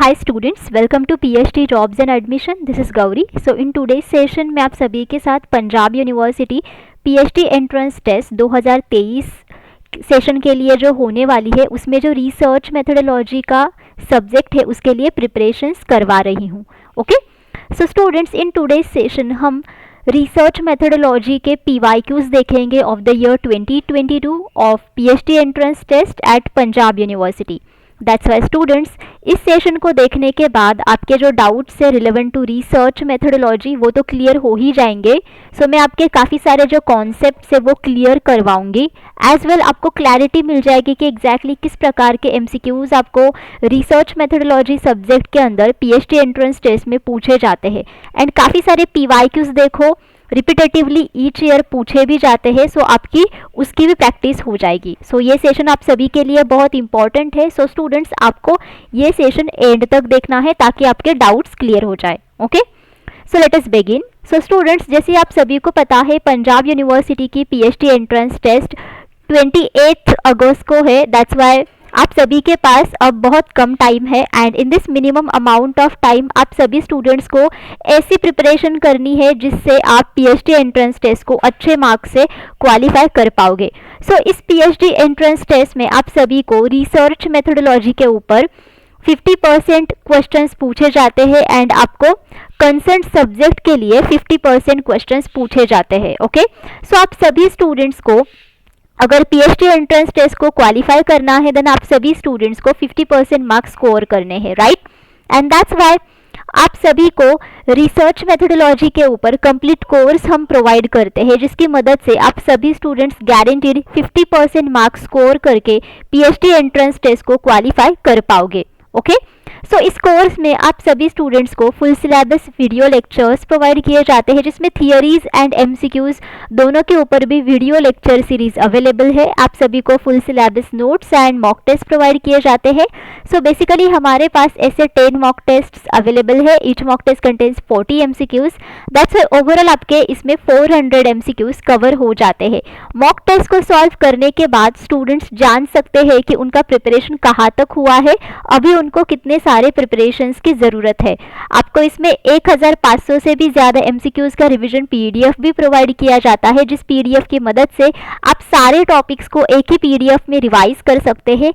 Hi students, welcome to PhD Jobs and Admission. This is Gauri. So in today's session मैं आप सभी के साथ Punjab university PhD entrance test 2023 session के लिए जो होने वाली है उसमें जो रिसर्च मेथोडोलॉजी का सब्जेक्ट है उसके लिए प्रिपरेशंस करवा रही हूँ. Okay, so students in today's session हम रिसर्च मेथोडोलॉजी के PYQs देखेंगे of the year 2022 of PhD entrance test at Punjab university. That's why students, इस सेशन को देखने के बाद आपके जो डाउट्स है रिलेवेंट टू रिसर्च मेथोडोलॉजी वो तो क्लियर हो ही जाएंगे. सो मैं आपके काफ़ी सारे जो कॉन्सेप्ट्स है वो क्लियर करवाऊंगी. एज वेल आपको क्लैरिटी मिल जाएगी कि एग्जैक्टली किस प्रकार के MCQs आपको रिसर्च मेथोडोलॉजी सब्जेक्ट के अंदर PhD एंट्रेंस टेस्ट में पूछे जाते हैं. एंड काफ़ी सारे PYQs देखो रिपीटेटिवली ईच ईयर पूछे भी जाते हैं. सो आपकी उसकी भी प्रैक्टिस हो जाएगी. सो ये सेशन आप सभी के लिए बहुत इंपॉर्टेंट है. सो स्टूडेंट्स आपको ये सेशन एंड तक देखना है ताकि आपके डाउट्स क्लियर हो जाए. Okay, so let us begin. So students, जैसे आप सभी को पता है पंजाब यूनिवर्सिटी की PhD एंट्रेंस टेस्ट 28 अगस्त को है. दैट्स वाई आप सभी के पास अब बहुत कम टाइम है and in this minimum amount of time आप सभी स्टूडेंट्स को ऐसी प्रिपरेशन करनी है जिससे आप PhD एंट्रेंस टेस्ट को अच्छे मार्क्स से क्वालिफाई कर पाओगे. सो इस PhD एंट्रेंस टेस्ट में आप सभी को रिसर्च मेथोडोलॉजी के ऊपर 50% क्वेश्चंस पूछे जाते हैं एंड आपको कंसर्न सब्जेक्ट के लिए 50% क्वेश्चंस पूछे जाते हैं. ओके, सो आप सभी स्टूडेंट्स को अगर PhD एंट्रेंस टेस्ट को क्वालिफाई करना है देन आप सभी स्टूडेंट्स को 50% मार्क्स स्कोर करने हैं, राइट. एंड दैट्स वाई आप सभी को रिसर्च मेथोडोलॉजी के ऊपर कंप्लीट कोर्स हम प्रोवाइड करते हैं जिसकी मदद से आप सभी स्टूडेंट्स गारंटीड 50% मार्क्स स्कोर करके PhD एंट्रेंस टेस्ट को क्वालिफाई कर पाओगे. ओके, सो इस कोर्स में आप सभी स्टूडेंट्स को full syllabus video lectures provide किए जाते हैं जिसमें थियरीज एंड MCQs दोनों के ऊपर भी वीडियो लेक्चर सीरीज अवेलेबल है. आप सभी को full syllabus notes and mock test provide किए जाते हैं. सो बेसिकली हमारे पास ऐसे 10 मॉक टेस्ट अवेलेबल है. Each mock test contains 40 MCQs. That's why overall आपके इसमें 400 MCQs कवर हो जाते हैं. मॉक टेस्ट को सॉल्व करने के बाद स्टूडेंट्स जान सकते हैं कि उनका प्रिपरेशन कहाँ तक हुआ है, अभी उनको कितने सारे प्रिपरेशंस की ज़रूरत है. आपको इसमें 1500 से भी ज़्यादा MCQs का रिवीजन PDF भी प्रोवाइड किया जाता है जिस PDF की मदद से आप सारे टॉपिक्स को एक ही PDF में रिवाइज कर सकते हैं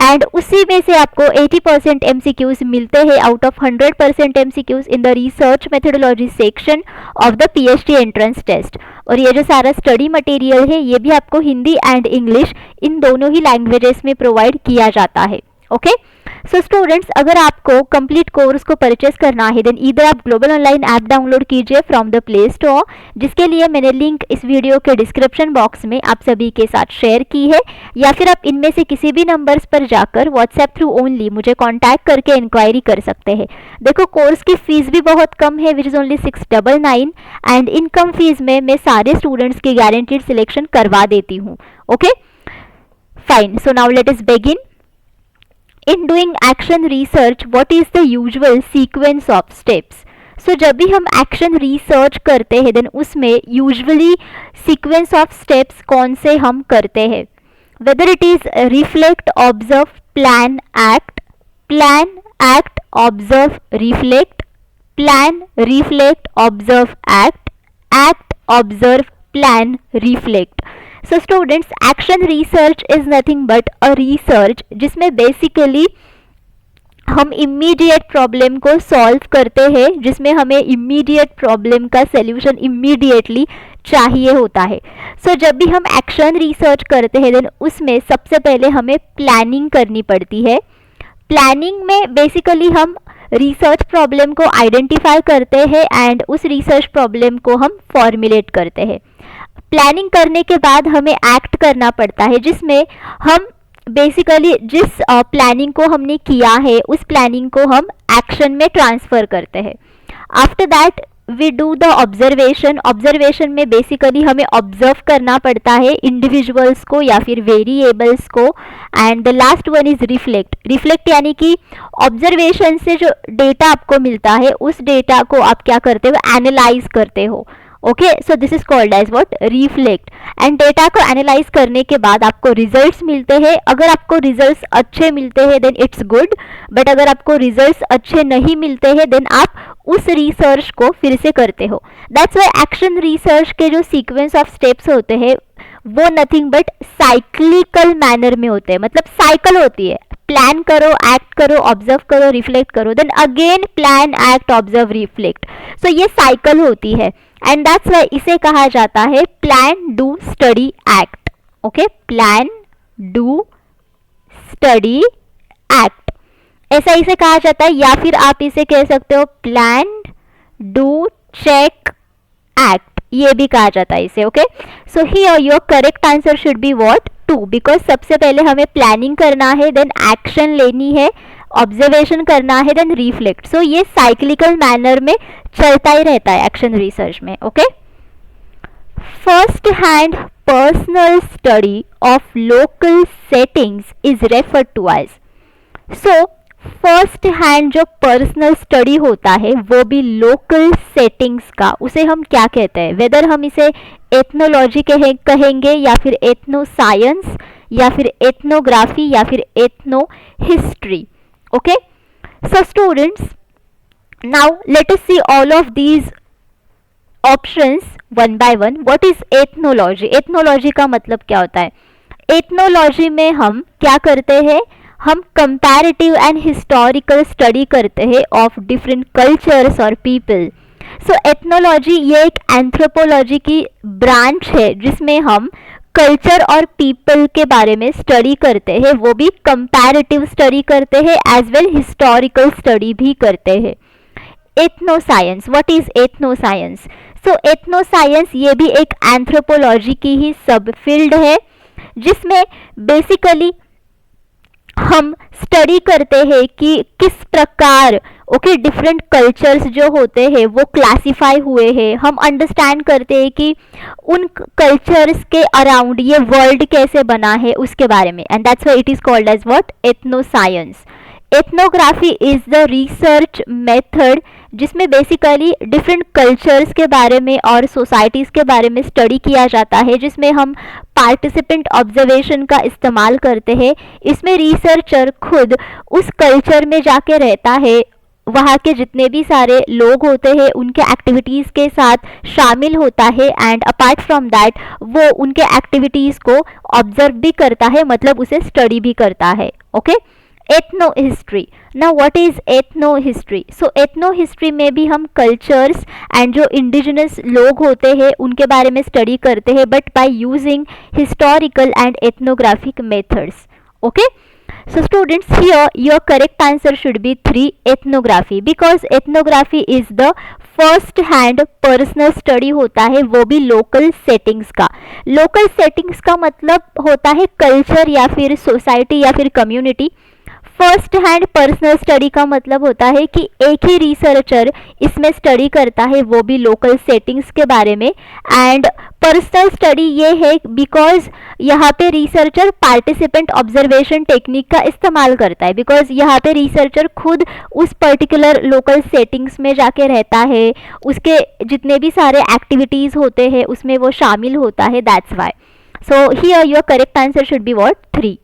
एंड उसी में से आपको 80% MCQs मिलते हैं out of 100% MCQs in the research methodology section of the PhD entrance test. और ये जो सारा स्टडी मटेरियल है ये भी आपको हिंदी एंड इंग्लिश इन दोनों ही लैंग्वेजेस में प्रोवाइड किया जाता है. ओके, सो स्टूडेंट्स, अगर आपको कंप्लीट कोर्स को परचेस करना है देन इधर आप ग्लोबल ऑनलाइन ऐप डाउनलोड कीजिए फ्रॉम द प्ले स्टोर, जिसके लिए मैंने लिंक इस वीडियो के डिस्क्रिप्शन बॉक्स में आप सभी के साथ शेयर की है, या फिर आप इनमें से किसी भी नंबर्स पर जाकर व्हाट्सएप थ्रू ओनली मुझे कॉन्टैक्ट करके इंक्वायरी कर सकते हैं. देखो, कोर्स की फीस भी बहुत कम है which is only 699 and income fees में मैं सारे स्टूडेंट्स की गारंटीड सिलेक्शन करवा देती हूँ. Okay, fine. So now let us begin. In doing action research, what is the usual sequence of steps? So जब भी हम action research करते हैं then उसमें usually sequence of steps कौन से हम करते हैं? Whether it is reflect, observe, plan, act, observe, reflect, plan, reflect, observe, act, observe, plan, reflect. So students, action research is nothing but a research जिसमें basically हम immediate problem को solve करते हैं, जिसमें हमें इमीडिएट प्रॉब्लम का solution immediately चाहिए होता है. सो जब भी हम एक्शन रिसर्च करते हैं देन उसमें सबसे पहले हमें प्लानिंग करनी पड़ती है. प्लानिंग में बेसिकली हम रिसर्च प्रॉब्लम को आइडेंटिफाई करते हैं एंड उस रिसर्च प्रॉब्लम को हम फॉर्मुलेट करते हैं. प्लानिंग करने के बाद हमें एक्ट करना पड़ता है जिसमें हम बेसिकली जिस प्लानिंग को हमने किया है उस प्लानिंग को हम एक्शन में ट्रांसफ़र करते हैं. After that we do the observation. Observation में बेसिकली हमें ऑब्जर्व करना पड़ता है इंडिविजुअल्स को या फिर वेरिएबल्स को. And the last one is reflect. Reflect यानी कि ऑब्जर्वेशन से जो डेटा आपको मिलता है उस डेटा को आप क्या करते हो, एनालाइज करते हो. Okay, so this is called as what, reflect. And data को एनालाइज करने के बाद आपको रिजल्ट्स मिलते हैं। अगर आपको रिजल्ट्स अच्छे मिलते हैं देन इट्स गुड, बट अगर आपको रिजल्ट्स अच्छे नहीं मिलते हैं देन आप उस रिसर्च को फिर से करते हो। दैट्स वाई एक्शन रिसर्च के जो सीक्वेंस ऑफ स्टेप्स होते हैं वो नथिंग बट साइक्लिकल मैनर में होते हैं, मतलब साइकिल होती है, प्लान करो, एक्ट करो, ऑब्जर्व करो, रिफ्लेक्ट करो, then again plan, act, observe, reflect. So ये साइकिल होती है एंड दैट्स वाई इसे कहा जाता है plan, do, study, act. Okay, plan, do, study, act, ऐसा इसे कहा जाता है। या फिर आप इसे कह सकते हो प्लान, डू, चेक, एक्ट, ये भी कहा जाता है इसे। Okay, so here your correct answer should be what, 2, because सबसे पहले हमें प्लानिंग करना है, देन एक्शन लेनी है, ऑब्जर्वेशन करना है, देन रिफ्लेक्ट। सो ये साइक्लिकल मैनर में चलता ही रहता है एक्शन रिसर्च में। Okay, first hand personal study of local settings is referred to as. So first hand जो पर्सनल स्टडी होता है वो भी लोकल सेटिंग्स का, उसे हम क्या कहते हैं, वेदर हम इसे एथनोलॉजी कहेंगे या फिर एथनो साइंस या फिर एथनोग्राफी या फिर ethno history. Okay, so students now let us see all of these options one by one. What is ethnology? Ethnology का मतलब क्या होता है? एथनोलॉजी में हम क्या करते हैं, हम कंपैरेटिव एंड हिस्टोरिकल स्टडी करते हैं ऑफ डिफरेंट कल्चर्स और पीपल। सो एथनोलॉजी ये एक एंथ्रोपोलॉजी की ब्रांच है जिसमें हम कल्चर और पीपल के बारे में स्टडी करते हैं, वो भी कंपैरेटिव स्टडी करते हैं एज वेल हिस्टोरिकल स्टडी भी करते हैं। Ethno science, what is ethno science? So ethno science ये भी एक एंथ्रोपोलॉजी की ही सब फील्ड है जिसमें बेसिकली हम स्टडी करते हैं कि किस प्रकार डिफरेंट कल्चर्स जो होते हैं वो क्लासिफाई हुए हैं। हम अंडरस्टैंड करते हैं कि उन कल्चर्स के अराउंड ये वर्ल्ड कैसे बना है उसके बारे में, and that's why it is called as what, ethno science. Ethnography is the research method जिसमें बेसिकली डिफरेंट कल्चर्स के बारे में और सोसाइटीज़ के बारे में स्टडी किया जाता है, जिसमें हम पार्टिसिपेंट ऑब्जर्वेशन का इस्तेमाल करते हैं। इसमें रिसर्चर खुद उस कल्चर में जाके रहता है, वहाँ के जितने भी सारे लोग होते हैं उनके एक्टिविटीज़ के साथ शामिल होता है एंड अपार्ट फ्रॉम दैट वो उनके एक्टिविटीज़ को ऑब्जर्व भी करता है, मतलब उसे स्टडी भी करता है। Okay, ethno history. Now what is ethno history? So ethno history में भी हम कल्चर्स एंड जो इंडिजिनस लोग होते हैं उनके बारे में स्टडी करते हैं, but by using historical and ethnographic methods. Okay, so students here your correct answer should be 3, ethnography, because ethnography is the first hand personal study होता है, वो भी लोकल सेटिंग्स का। लोकल सेटिंग्स का मतलब होता है कल्चर या फिर सोसाइटी या फिर community. First hand personal study का मतलब होता है कि एक ही रिसर्चर इसमें स्टडी करता है, वो भी लोकल सेटिंग्स के बारे में। एंड पर्सनल स्टडी ये है बिकॉज यहाँ पे रिसर्चर पार्टिसिपेंट ऑब्जर्वेशन टेक्निक का इस्तेमाल करता है, बिकॉज यहाँ पे रिसर्चर खुद उस पर्टिकुलर लोकल सेटिंग्स में जाके रहता है, उसके जितने भी सारे एक्टिविटीज़ होते हैं उसमें वो शामिल होता है, that's why. So here your correct answer should be what, 3।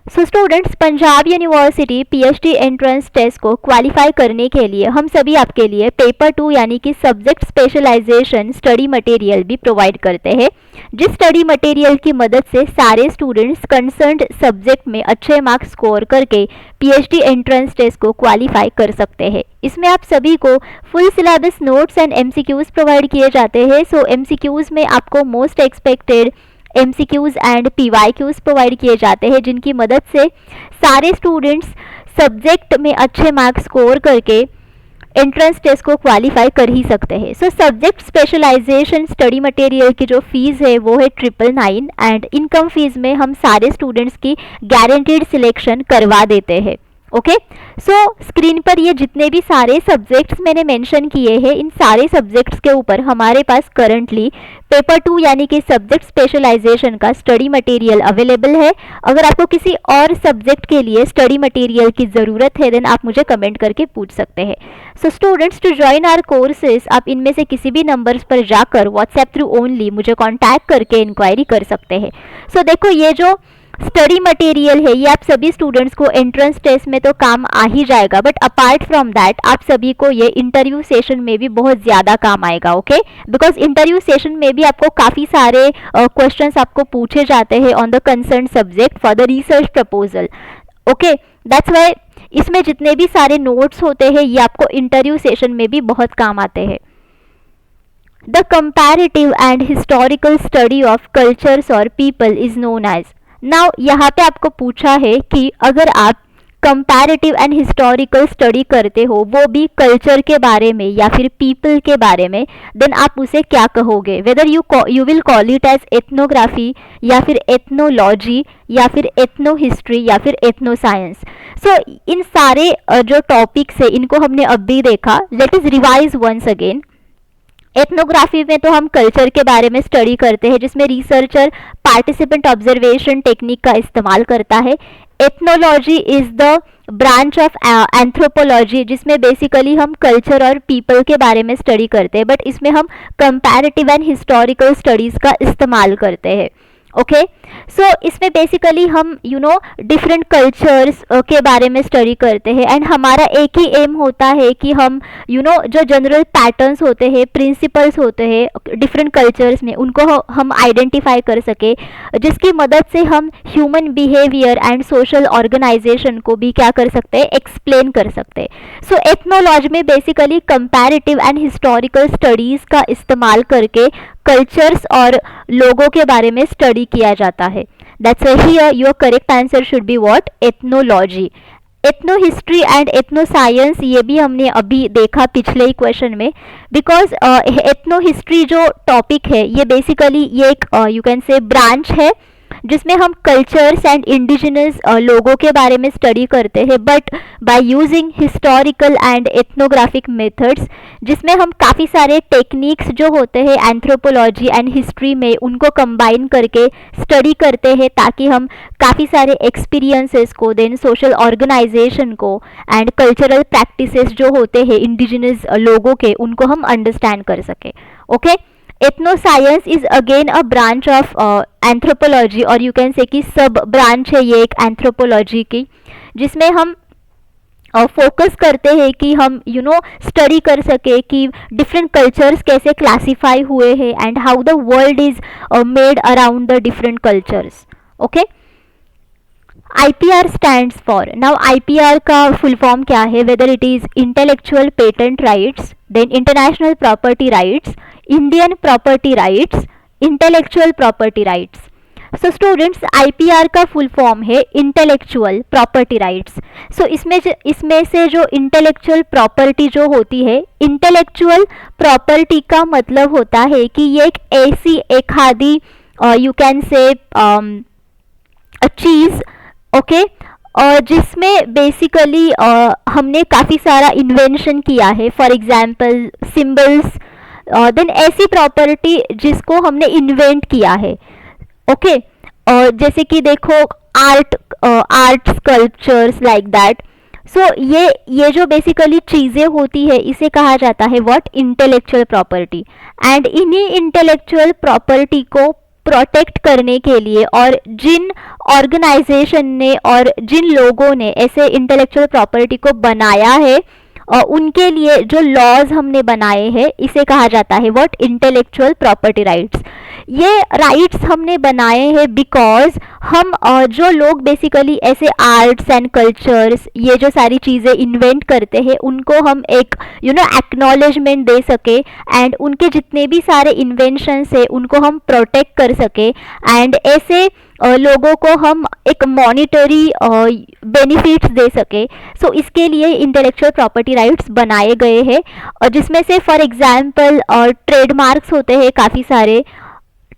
So students, Punjab university PhD entrance test को क्वालिफाई करने के लिए हम सभी आपके लिए पेपर 2 यानी कि सब्जेक्ट स्पेशलाइजेशन स्टडी मटेरियल भी प्रोवाइड करते हैं, जिस स्टडी मटेरियल की मदद से सारे स्टूडेंट्स कंसर्न्ड सब्जेक्ट में अच्छे मार्क्स स्कोर करके पीएचडी एंट्रेंस टेस्ट को क्वालिफाई कर सकते हैं। इसमें आप सभी को full syllabus notes and MCQs provide किए जाते हैं। सो एमसीक्यूज में आपको most expected MCQs and PYQs provide किए जाते हैं, जिनकी मदद से सारे स्टूडेंट्स सब्जेक्ट में अच्छे मार्क्स स्कोर करके एंट्रेंस टेस्ट को क्वालिफाई कर ही सकते हैं। So subject specialisation study material की जो फीस है वो है 999 एंड इनकम फीस में हम सारे स्टूडेंट्स की गारंटीड सिलेक्शन करवा देते हैं। ओके। सो स्क्रीन पर ये जितने भी सारे सब्जेक्ट्स मैंने मेंशन किए हैं, इन सारे सब्जेक्ट्स के ऊपर हमारे पास करंटली पेपर 2 यानी कि सब्जेक्ट स्पेशलाइजेशन का स्टडी मटेरियल अवेलेबल है। अगर आपको किसी और सब्जेक्ट के लिए स्टडी मटेरियल की ज़रूरत है देन आप मुझे कमेंट करके पूछ सकते हैं। So students, to join our courses आप इनमें से किसी भी नंबर्स पर जाकर व्हाट्सएप थ्रू ओनली मुझे कॉन्टैक्ट करके इंक्वायरी कर सकते हैं। सो देखो, ये जो स्टडी मटेरियल है ये आप सभी स्टूडेंट्स को एंट्रेंस टेस्ट में तो काम आ ही जाएगा, बट अपार्ट फ्रॉम दैट आप सभी को ये इंटरव्यू सेशन में भी बहुत ज़्यादा काम आएगा। ओके, बिकॉज इंटरव्यू सेशन में भी आपको काफ़ी सारे क्वेश्चंस आपको पूछे जाते हैं on the concern subject for the research proposal. Okay, that's why इसमें जितने भी सारे नोट्स होते हैं ये आपको इंटरव्यू सेशन में भी बहुत काम आते हैं। The comparative and historical study of cultures और people is known as. Now यहाँ पे आपको पूछा है कि अगर आप कंपैरेटिव एंड हिस्टोरिकल स्टडी करते हो वो भी कल्चर के बारे में या फिर पीपल के बारे में, देन आप उसे क्या कहोगे? Whether you will call it as ethnography या फिर एथनोलॉजी या फिर एथनो हिस्ट्री या फिर एथनो साइंस। सो इन सारे जो टॉपिक्स है इनको हमने अब भी देखा। Let is revise once again. Ethnography में तो हम कल्चर के बारे में स्टडी करते हैं जिसमें रिसर्चर पार्टिसिपेंट ऑब्जर्वेशन टेक्निक का इस्तेमाल करता है। Ethnology is the branch of anthropology जिसमें बेसिकली हम कल्चर और पीपल के बारे में स्टडी करते हैं, बट इसमें हम कंपैरेटिव एंड हिस्टोरिकल स्टडीज़ का इस्तेमाल करते हैं। ओके, सो इसमें बेसिकली हम डिफरेंट कल्चर्स के बारे में स्टडी करते हैं एंड हमारा एक ही एम होता है कि हम जो जनरल पैटर्न्स होते हैं, प्रिंसिपल्स होते हैं डिफरेंट कल्चर्स में, उनको हम आइडेंटिफाई कर सके, जिसकी मदद से हम human behaviour and social organisation को भी क्या कर सकते हैं, एक्सप्लेन कर सकते हैं। सो एथनोलॉजी में basically comparative and historical studies का इस्तेमाल करके कल्चर्स और लोगों के बारे में स्टडी किया जाता है। That's here your correct answer should be what? Ethnology. Ethno history and ethno science ये भी हमने अभी देखा पिछले ही क्वेश्चन में, बिकॉज एथनो हिस्ट्री जो टॉपिक है ये बेसिकली ये एक यू कैन से ब्रांच है जिसमें हम कल्चर्स एंड इंडिजिनस लोगों के बारे में स्टडी करते हैं, but by using historical and ethnographic methods, जिसमें हम काफ़ी सारे टेक्निक्स जो होते हैं एंथ्रोपोलॉजी एंड हिस्ट्री में उनको कंबाइन करके स्टडी करते हैं ताकि हम काफ़ी सारे एक्सपीरियंसेस को, देन सोशल ऑर्गेनाइजेशन को एंड कल्चरल प्रैक्टिसेस जो होते हैं इंडिजिनस लोगों के, उनको हम अंडरस्टैंड कर सके। Okay, ethno science is again a branch of anthropology और यू कैन से कि सब ब्रांच है ये एक एंथ्रोपोलॉजी की, जिसमें हम फोकस करते हैं कि हम स्टडी कर सके कि डिफरेंट कल्चर्स कैसे क्लासीफाई हुए हैं and how the world is made around the different cultures. Okay, IPR stands for, now IPR का फुल फॉर्म क्या है? Whether it is intellectual patent rights, then international property rights, Indian property rights, intellectual property rights. So students, IPR का full form है intellectual property rights. So इसमें से जो intellectual property जो होती है, इंटेलेक्चुअल प्रॉपर्टी का मतलब होता है कि ये एक ऐसी एक आदि you can say cheese, okay, और जिसमें बेसिकली हमने काफ़ी सारा इन्वेंशन किया है, फॉर एग्जांपल सिंबल्स, देन ऐसी प्रॉपर्टी जिसको हमने इन्वेंट किया है। ओके, और जैसे कि देखो आर्ट स्कल्पचर्स लाइक दैट। सो ये जो बेसिकली चीज़ें होती है इसे कहा जाता है व्हाट? Intellectual property. एंड इन्हीं इंटेलेक्चुअल प्रॉपर्टी को प्रोटेक्ट करने के लिए और जिन ऑर्गेनाइजेशन ने और जिन लोगों ने ऐसे इंटेलेक्चुअल प्रॉपर्टी को बनाया है उनके लिए जो लॉज हमने बनाए हैं इसे कहा जाता है व्हाट? Intellectual property rights. ये राइट्स हमने बनाए हैं बिकॉज हम जो लोग बेसिकली ऐसे आर्ट्स एंड कल्चर्स ये जो सारी चीज़ें इन्वेंट करते हैं उनको हम एक एक्नॉलेजमेंट दे सके एंड उनके जितने भी सारे इन्वेंशंस है उनको हम प्रोटेक्ट कर सके एंड ऐसे लोगों को हम एक मॉनिटरी बेनिफिट्स दे सके। सो इसके लिए इंटेलेक्चुअल प्रॉपर्टी राइट्स बनाए गए हैं और जिसमें से फॉर एग्जांपल ट्रेडमार्क्स होते हैं, काफ़ी सारे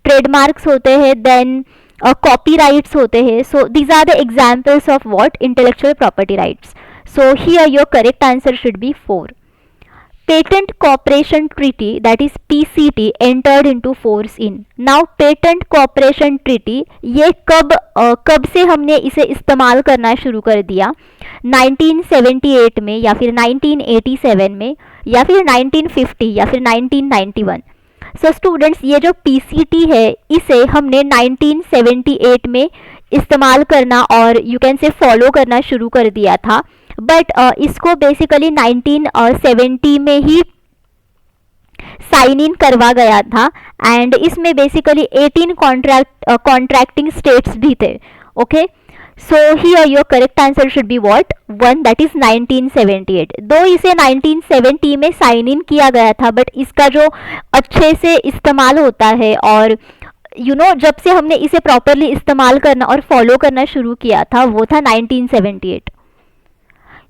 ट्रेडमार्क्स होते हैं, देन कॉपीराइट्स होते हैं। So these are the examples of what? Intellectual property rights. So here your correct answer should be 4. Patent Cooperation Treaty, that is PCT, entered into force in. Now Patent Cooperation Treaty, ये कब से हमने इसे इस्तेमाल करना शुरू कर दिया? 1978 में, या फिर 1987 में, या फिर 1950, या फिर 1991? सो स्टूडेंट्स, ये जो PCT है इसे हमने 1978 में इस्तेमाल करना और यू कैन से फॉलो करना शुरू कर दिया था, बट इसको बेसिकली 1970 में ही साइन इन करवा गया था, एंड इसमें बेसिकली 18 कॉन्ट्रैक्टिंग स्टेट्स भी थे. Okay, so here your correct answer should be what? 1, that is 1978. दो इसे 1970 में साइन इन किया गया था, बट इसका जो अच्छे से इस्तेमाल होता है और जब से हमने इसे प्रॉपरली इस्तेमाल करना और फॉलो करना शुरू किया था वो था 1978.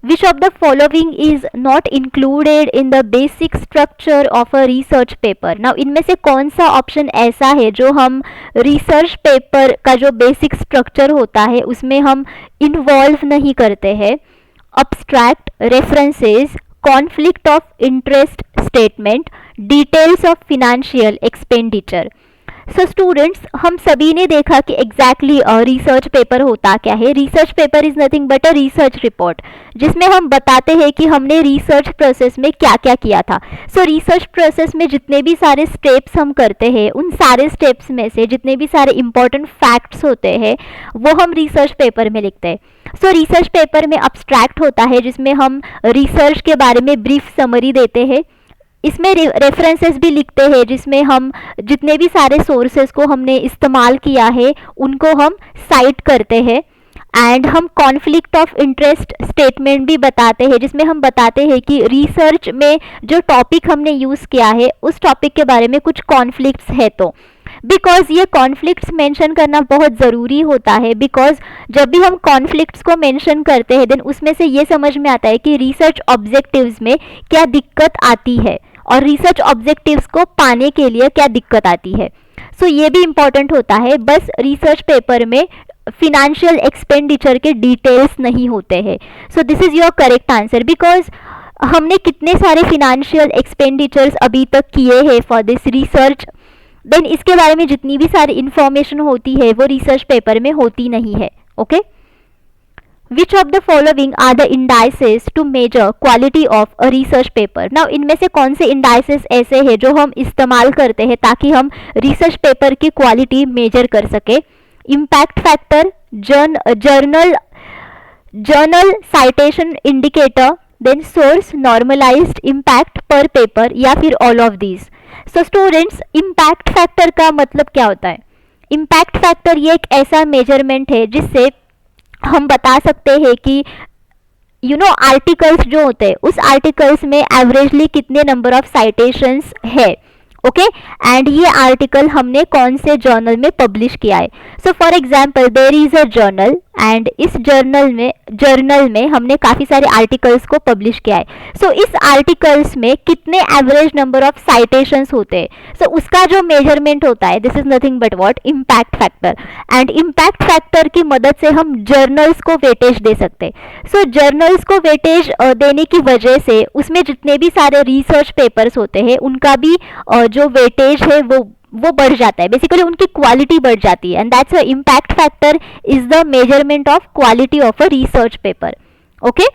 Which of the following is not included in the basic structure of a research paper? Now इनमें से कौन सा ऑप्शन ऐसा है जो हम रिसर्च पेपर का जो बेसिक स्ट्रक्चर होता है उसमें हम इन्वॉल्व नहीं करते हैं? Abstract, references, conflict of interest statement, details of financial expenditure. So students, हम सभी ने देखा कि एग्जैक्टली रिसर्च पेपर होता क्या है. Research paper is nothing but a research report, जिसमें हम बताते हैं कि हमने रिसर्च प्रोसेस में क्या क्या किया था. सो रिसर्च प्रोसेस में जितने भी सारे स्टेप्स हम करते हैं, उन सारे स्टेप्स में से जितने भी सारे इंपॉर्टेंट फैक्ट्स होते हैं वो हम रिसर्च पेपर में लिखते हैं. सो रिसर्च पेपर में अब्स्ट्रैक्ट होता है जिसमें हम रिसर्च के बारे में ब्रीफ समरी देते हैं. इसमें रेफरेंसेस भी लिखते हैं जिसमें हम जितने भी सारे सोर्सेस को हमने इस्तेमाल किया है उनको हम साइट करते हैं. एंड हम कॉन्फ्लिक्ट ऑफ इंटरेस्ट स्टेटमेंट भी बताते हैं जिसमें हम बताते हैं कि रिसर्च में जो टॉपिक हमने यूज़ किया है उस टॉपिक के बारे में कुछ कॉन्फ्लिक्ट्स है. तो बिकॉज ये कॉन्फ्लिक्ट्स मेंशन करना बहुत ज़रूरी होता है, बिकॉज जब भी हम कॉन्फ्लिक्ट्स को मेंशन करते हैं देन उसमें से ये समझ में आता है कि रिसर्च ऑब्जेक्टिव्स में क्या दिक्कत आती है और रिसर्च ऑब्जेक्टिव्स को पाने के लिए क्या दिक्कत आती है. सो ये भी इम्पॉर्टेंट होता है. बस रिसर्च पेपर में फिनेंशियल एक्सपेंडिचर के डिटेल्स नहीं होते हैं. So this is your correct answer, because हमने कितने सारे फिनेंशियल एक्सपेंडिचर्स अभी तक किए हैं फॉर दिस रिसर्च, देन इसके बारे में जितनी भी सारी इंफॉर्मेशन होती है वो रिसर्च पेपर में होती नहीं है. Okay, Which of the following are the indices to measure quality of a research paper? Now इनमें से कौन से indices ऐसे हैं जो हम इस्तेमाल करते हैं ताकि हम रिसर्च पेपर की क्वालिटी मेजर कर सके? Impact factor, journal citation indicator, then source normalised impact per paper, या फिर all of these. So students, impact factor का मतलब क्या होता है? इम्पैक्ट फैक्टर ये एक ऐसा मेजरमेंट है जिससे हम बता सकते हैं कि आर्टिकल्स जो होते हैं उस आर्टिकल्स में एवरेजली कितने नंबर ऑफ साइटेशंस है. ओके, एंड ये आर्टिकल हमने कौन से जर्नल में पब्लिश किया है. So for example there is a journal and इस जर्नल में हमने काफ़ी सारे आर्टिकल्स को पब्लिश किया है. सो इस आर्टिकल्स में कितने एवरेज नंबर ऑफ साइटेशंस होते हैं, सो उसका जो मेजरमेंट होता है this is nothing but what? Impact factor. And impact factor की मदद से हम जर्नल्स को वेटेज दे सकते हैं. सो जर्नल्स को वेटेज देने की वजह से उसमें जितने भी सारे रिसर्च पेपर्स होते हैं उनका भी जो वेटेज है वो बढ़ जाता है, बेसिकली उनकी क्वालिटी बढ़ जाती है. And that's why impact factor is the measurement of quality of a research paper. Okay,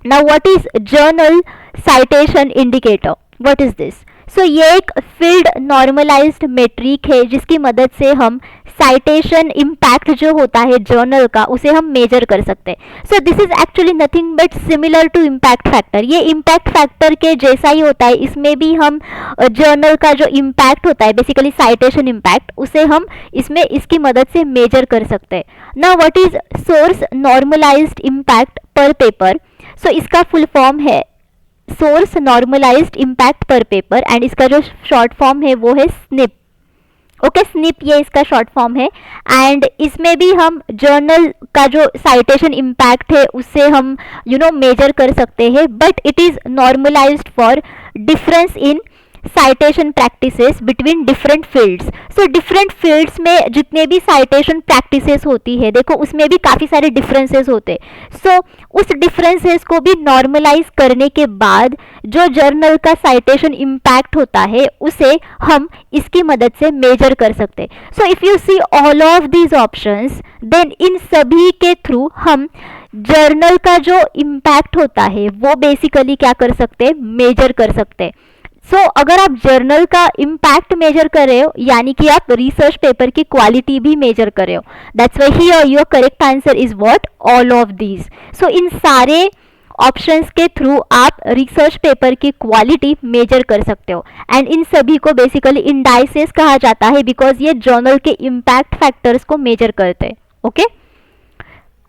now what is journal citation indicator? What is this? So ये एक फील्ड नॉर्मलाइज्ड मेट्रिक है जिसकी मदद से हम साइटेशन इम्पैक्ट जो होता है जर्नल का उसे हम मेजर कर सकते हैं. So this is actually nothing but similar to impact factor. ये इम्पैक्ट फैक्टर के जैसा ही होता है. इसमें भी हम जर्नल का जो इम्पैक्ट होता है बेसिकली साइटेशन इम्पैक्ट उसे हम इसमें इसकी मदद से मेजर कर सकते हैं. Now what is source normalised impact per paper? So इसका फुल फॉर्म है source normalised impact per paper and इसका जो शॉर्ट फॉर्म है वो है स्निप. ओके, स्निप ये इसका शॉर्ट फॉर्म है. एंड इसमें भी हम जर्नल का जो साइटेशन इम्पैक्ट है उससे हम मेजर कर सकते हैं, but it is normalised for difference in citation practices between different fields. So different fields में जितने भी साइटेशन प्रैक्टिसेस होती है, देखो उसमें भी काफ़ी सारे डिफरेंसेस होते। सो उस डिफरेंसेस को भी नॉर्मलाइज करने के बाद जो जर्नल का साइटेशन इम्पैक्ट होता है उसे हम इसकी मदद से मेजर कर सकते। So if you see all of these options, then इन सभी के थ्रू हम जर्नल का जो इम्पैक्ट होता है वो बेसिकली क्या कर सकते हैं, मेजर कर सकते हैं। सो अगर आप जर्नल का इम्पैक्ट मेजर कर रहे हो यानी कि आप रिसर्च पेपर की क्वालिटी भी मेजर कर रहे हो। That's why here your correct answer is what, all of these. So इन सारे ऑप्शंस के थ्रू आप रिसर्च पेपर की क्वालिटी मेजर कर सकते हो एंड इन सभी को बेसिकली इंडाइसेस कहा जाता है बिकॉज ये जर्नल के इम्पैक्ट फैक्टर्स को मेजर करते हैं। Okay,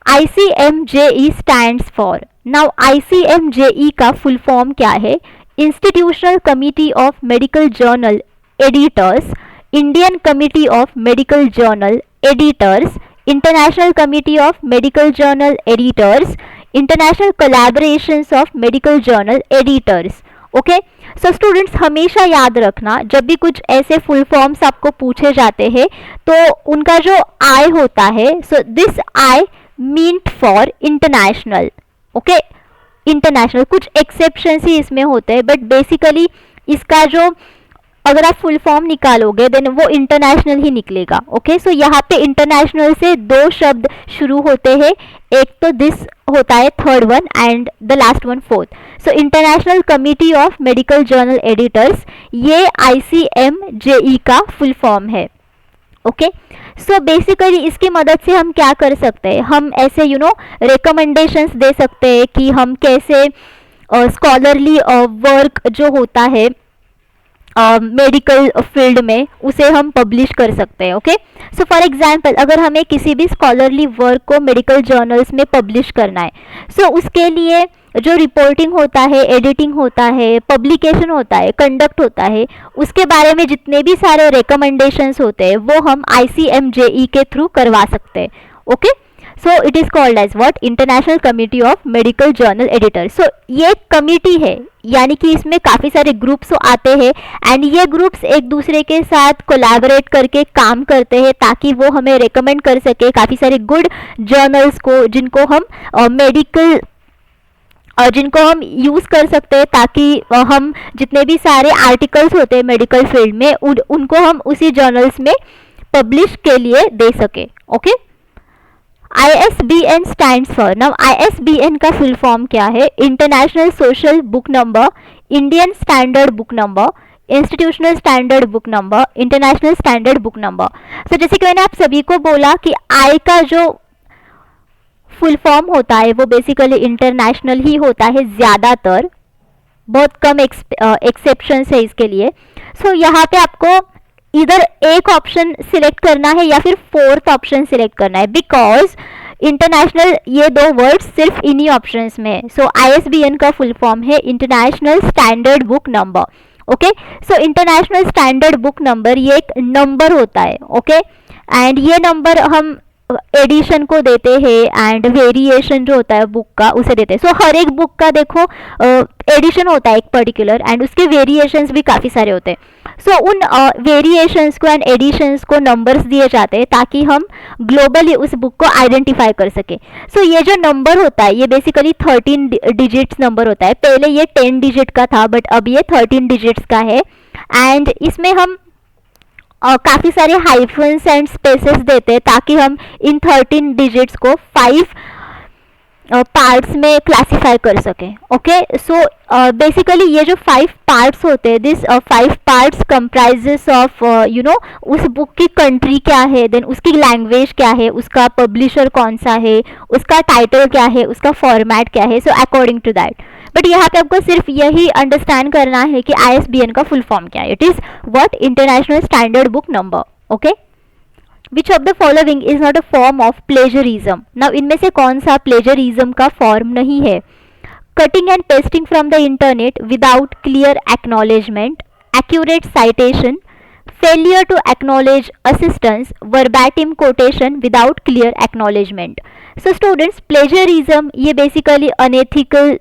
ICMJE stands for, now ICMJE का फुल फॉर्म क्या है? Institutional committee of medical journal editors, Indian committee of medical journal editors, international committee of medical journal editors, international collaborations of medical journal editors. Okay, so students हमेशा याद रखना जब भी कुछ ऐसे फुल फॉर्म्स आपको पूछे जाते हैं तो उनका जो आई होता है, so this I meant for international. Okay, international, कुछ एक्सेप्शंस ही इसमें होते हैं बट बेसिकली इसका जो अगर आप फुल फॉर्म निकालोगे देन वो इंटरनेशनल ही निकलेगा। ओके, सो यहाँ पे इंटरनेशनल से दो शब्द शुरू होते हैं, एक तो दिस होता है third one and the last one fourth. So international committee of medical journal editors, ये ICMJE का फुल फॉर्म है। ओके, सो बेसिकली इसकी मदद से हम क्या कर सकते हैं, हम ऐसे रिकमेंडेशंस दे सकते हैं कि हम कैसे स्कॉलरली वर्क जो होता है मेडिकल फील्ड में उसे हम पब्लिश कर सकते हैं। ओके, सो फॉर एग्जांपल अगर हमें किसी भी स्कॉलरली वर्क को मेडिकल जर्नल्स में पब्लिश करना है, सो उसके लिए जो रिपोर्टिंग होता है, एडिटिंग होता है, पब्लिकेशन होता है, कंडक्ट होता है, उसके बारे में जितने भी सारे रिकमेंडेशंस होते हैं वो हम ICMJE के थ्रू करवा सकते हैं। Okay, so it is called as what, international committee of medical journal editor. So ये कमिटी है यानी कि इसमें काफ़ी सारे ग्रुप्स आते हैं एंड ये ग्रुप्स एक दूसरे के साथ कोलैबोरेट करके काम करते हैं ताकि वो हमें रिकमेंड कर सके काफ़ी सारे गुड जर्नल्स को जिनको हम यूज़ कर सकते हैं ताकि हम जितने भी सारे आर्टिकल्स होते हैं मेडिकल फील्ड में उनको हम उसी जर्नल्स में पब्लिश के लिए दे सके। Okay, ISBN stands for, now ISBN का फुल फॉर्म क्या है? International social book number, Indian standard book number, institutional standard book number, international standard book number. So जैसे कि मैंने आप सभी को बोला कि आई का जो फुल फॉर्म होता है वो बेसिकली इंटरनेशनल ही होता है ज़्यादातर, बहुत कम एक्सेप्शंस है इसके लिए। सो यहाँ पे आपको इधर एक ऑप्शन सिलेक्ट करना है या फिर फोर्थ ऑप्शन सिलेक्ट करना है बिकॉज इंटरनेशनल ये दो वर्ड्स सिर्फ इन्हीं ऑप्शंस में है। सो ISBN का फुल फॉर्म है international standard book number. Okay, so international standard book number ये एक नंबर होता है। ओके, एंड ये नंबर हम एडिशन को देते हैं एंड वेरिएशन जो होता है बुक का उसे देते हैं। सो हर एक बुक का देखो एडिशन होता है एक पर्टिकुलर एंड उसके वेरिएशंस भी काफ़ी सारे होते हैं। सो उन वेरिएशंस को एंड एडिशंस को नंबर्स दिए जाते हैं ताकि हम ग्लोबली उस बुक को आइडेंटिफाई कर सके। सो ये जो नंबर होता है ये बेसिकली 13 डिजिट्स नंबर होता है। पहले ये 10 डिजिट का था बट अब ये 13 डिजिट्स का है एंड इसमें हम काफ़ी सारे हाइफन्स एंड स्पेसेस देते हैं ताकि हम इन 13 डिजिट्स को 5 पार्ट्स में क्लासिफाई कर सकें। ओके, सो बेसिकली ये जो 5 पार्ट्स होते हैं, दिस 5 पार्ट्स कंप्राइजेस ऑफ उस बुक की कंट्री क्या है, देन उसकी लैंग्वेज क्या है, उसका पब्लिशर कौन सा है, उसका टाइटल क्या है, उसका फॉर्मेट क्या है। So according to that, but यहाँ पे आपको सिर्फ यही अंडरस्टैंड करना है कि ISBN का फुल फॉर्म क्या है। It is what, international standard book number. Okay, which of the following is not a form of plagiarism. Now इनमें से कौन सा प्लेजरिज्म का फॉर्म नहीं है? Cutting and pasting from the internet without clear acknowledgement, accurate citation, failure to acknowledge assistance, verbatim quotation without clear acknowledgement. So students, plagiarism ये basically unethical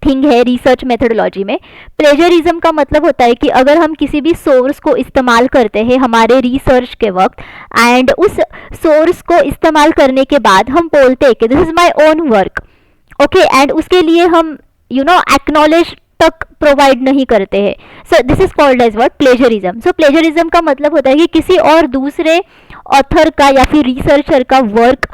thing है research methodology में। प्लेजरिज्म का मतलब होता है कि अगर हम किसी भी सोर्स को इस्तेमाल करते हैं हमारे रिसर्च के वक्त, एंड उस सोर्स को इस्तेमाल करने के बाद हम बोलते हैं कि this is my own work, okay, and उसके लिए हम एक्नॉलेज तक प्रोवाइड नहीं करते हैं। So this is called as what, plagiarism. So plagiarism का मतलब होता है कि किसी और दूसरे ऑथर का या फिर रिसर्चर का वर्क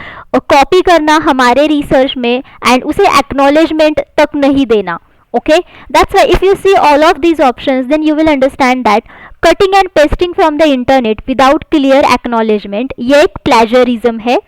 कॉपी करना हमारे रिसर्च में एंड उसे एक्नॉलेजमेंट तक नहीं देना। Okay, that's why if you see all of these options, then you will understand that cutting and pasting from the internet without clear acknowledgement ये एक plagiarism है।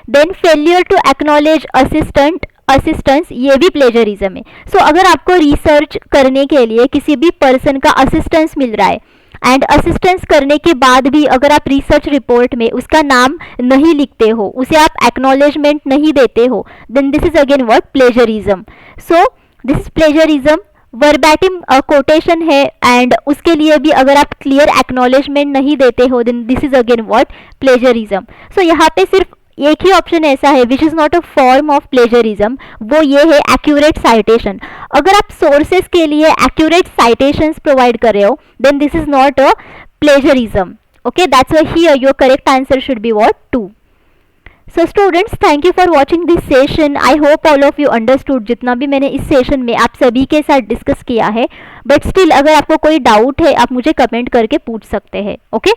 Then failure to acknowledge assistance ये भी plagiarism है। So अगर आपको research करने के लिए किसी भी पर्सन का असिस्टेंस मिल रहा है एंड असिस्टेंस करने के बाद भी अगर आप रिसर्च रिपोर्ट में उसका नाम नहीं लिखते हो, उसे आप एक्नॉलेजमेंट नहीं देते हो, then this is again what, plagiarism. So this is plagiarism. Verbatim quotation है एंड उसके लिए भी अगर आप क्लियर एक्नॉलेजमेंट नहीं देते हो, then this is again what, plagiarism. So यहाँ पे सिर्फ एक ही ऑप्शन ऐसा है which is not a form of plagiarism, वो ये है एक्यूरेट साइटेशन। अगर आप सोर्सेस के लिए एक्यूरेट साइटेशंस प्रोवाइड कर रहे हो, then this is not a plagiarism. Okay, that's why here your correct answer should be what, 2। So students, thank you for watching this session. I hope all of you understood जितना भी मैंने इस session में आप सभी के साथ discuss किया है। बट स्टिल अगर आपको कोई डाउट है आप मुझे कमेंट करके पूछ सकते हैं। ओके